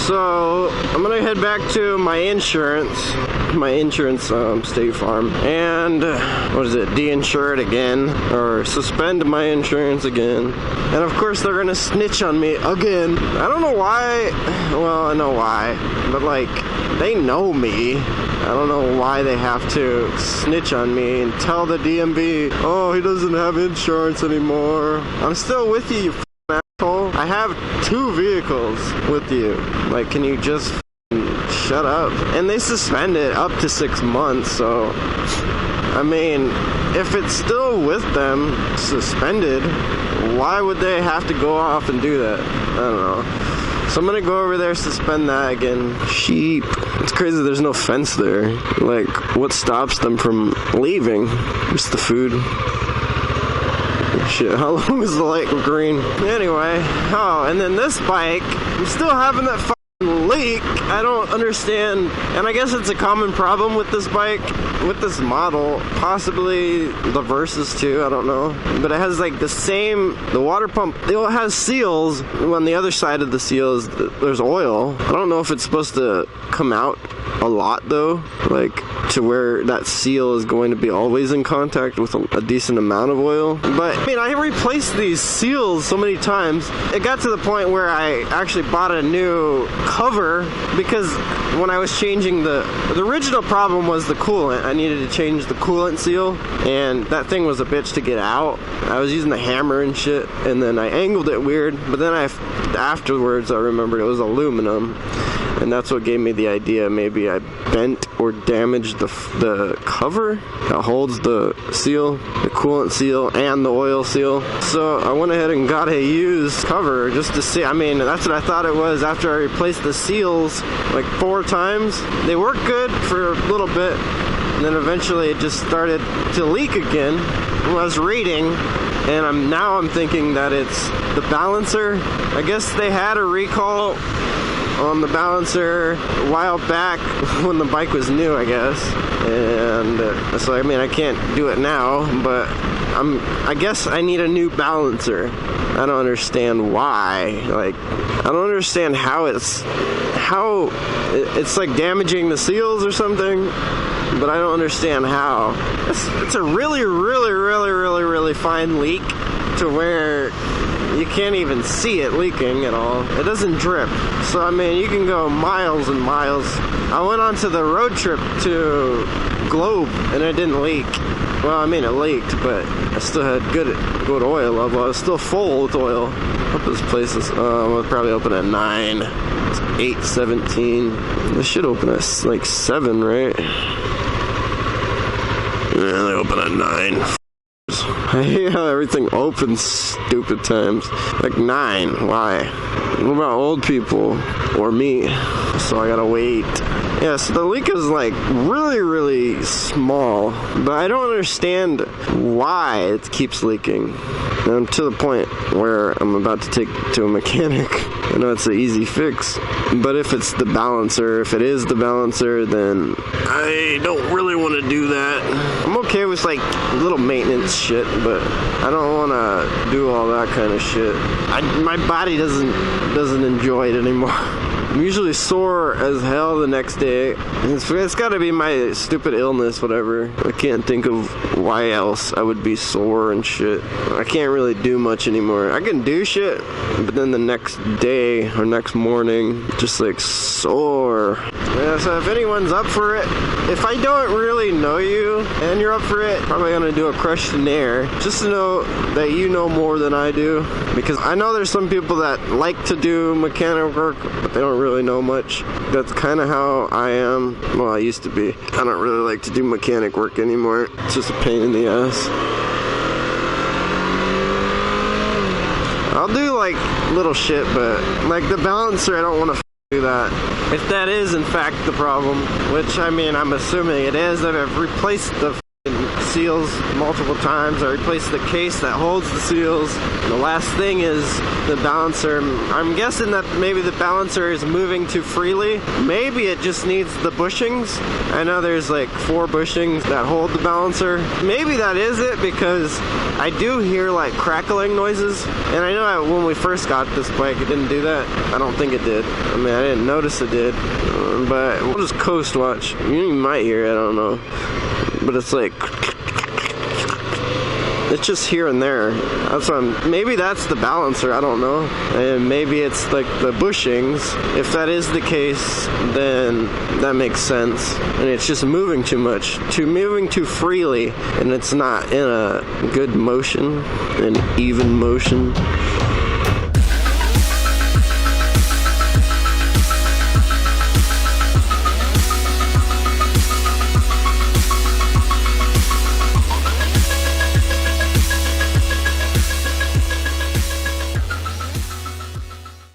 So I'm gonna head back to my insurance, State Farm, and what is it, de-insure it again, or suspend my insurance again. And of course they're gonna snitch on me again. I don't know why. Well, I know why, but like, they know me. I don't know why they have to snitch on me and tell the DMV, oh, he doesn't have insurance anymore. I'm still with you, you f***ing asshole. I have 2 vehicles with you. Like, can you just shut up? And they suspend it up to 6 months, so I mean, if it's still with them suspended, why would they have to go off and do that? I don't know. So I'm gonna go over there, suspend that again. Sheep. It's crazy there's no fence there. Like, what stops them from leaving? Just the food. Shit, how long is the light green? Anyway, oh, and then this bike, I'm still having that fucking leak. I don't understand, and I guess it's a common problem with this bike, with this model, possibly the Versus too, I don't know. But it has like the water pump, it has seals. On the other side of the seals, there's oil. I don't know if it's supposed to come out a lot though, like to where that seal is going to be always in contact with a decent amount of oil. But I mean, I replaced these seals so many times. It got to the point where I actually bought a new cover, because when I was changing the original problem was the coolant. I needed to change the coolant seal, and that thing was a bitch to get out. I was using the hammer and shit, and then I angled it weird, but then afterwards I remembered it was aluminum. And that's what gave me the idea. Maybe I bent or damaged the cover that holds the seal, the coolant seal, and the oil seal. So I went ahead and got a used cover just to see. I mean, that's what I thought it was after I replaced the seals like 4 times. They worked good for a little bit, and then eventually it just started to leak again. I was reading, and now I'm thinking that it's the balancer. I guess they had a recall on the balancer a while back when the bike was new, I guess. And so I mean, I can't do it now, but I guess I need a new balancer. I don't understand why. Like, I don't understand how it's like damaging the seals or something, but I don't understand how. It's a really fine leak to where you can't even see it leaking at all. It doesn't drip. So I mean, you can go miles and miles. I went on to the road trip to Globe and it didn't leak. Well, I mean, it leaked, but I still had good oil level. I was still full with oil. I hope this place is we'll probably open at 9. It's 8:17. This should open at like 7, right? Yeah, they open at 9. I hate how everything opens stupid times. Like 9, why? What about old people? Or me? So I gotta wait. Yeah, so the leak is like really small, but I don't understand why it keeps leaking. And I'm to the point where I'm about to take it to a mechanic. I know it's an easy fix, but if it's the balancer, if it is the balancer, then I don't really want to do that. I'm okay with like little maintenance shit, but I don't want to do all that kind of shit. My body doesn't enjoy it anymore. I'm usually sore as hell the next day. It's gotta be my stupid illness, whatever. I can't think of why else I would be sore and shit. I can't really do much anymore. I can do shit, but then the next day or next morning, just like sore. Yeah, so if anyone's up for it, if I don't really know you and you're up for it, probably gonna do a crush and air, just to know that you know more than I do. Because I know there's some people that like to do mechanic work, but they don't really know much. That's kind of how I am. Well, I used to be. I don't really like to do mechanic work anymore. It's just a pain in the ass. I'll do like little shit, but like the balancer, I don't want to do that. If that is in fact the problem, which I mean, I'm assuming it is, that I've replaced the seals multiple times. I replaced the case that holds the seals. And the last thing is the balancer. I'm guessing that maybe the balancer is moving too freely. Maybe it just needs the bushings. I know there's like 4 bushings that hold the balancer. Maybe that is it, because I do hear like crackling noises. And I know when we first got this bike, it didn't do that. I don't think it did. I mean, I didn't notice it did. But we'll just coast watch. You might hear it, I don't know. But it's like, it's just here and there. That's what maybe that's the balancer, I don't know. And maybe it's like the bushings. If that is the case, then that makes sense. And it's just moving too much, moving too freely, and it's not in a good motion, an even motion.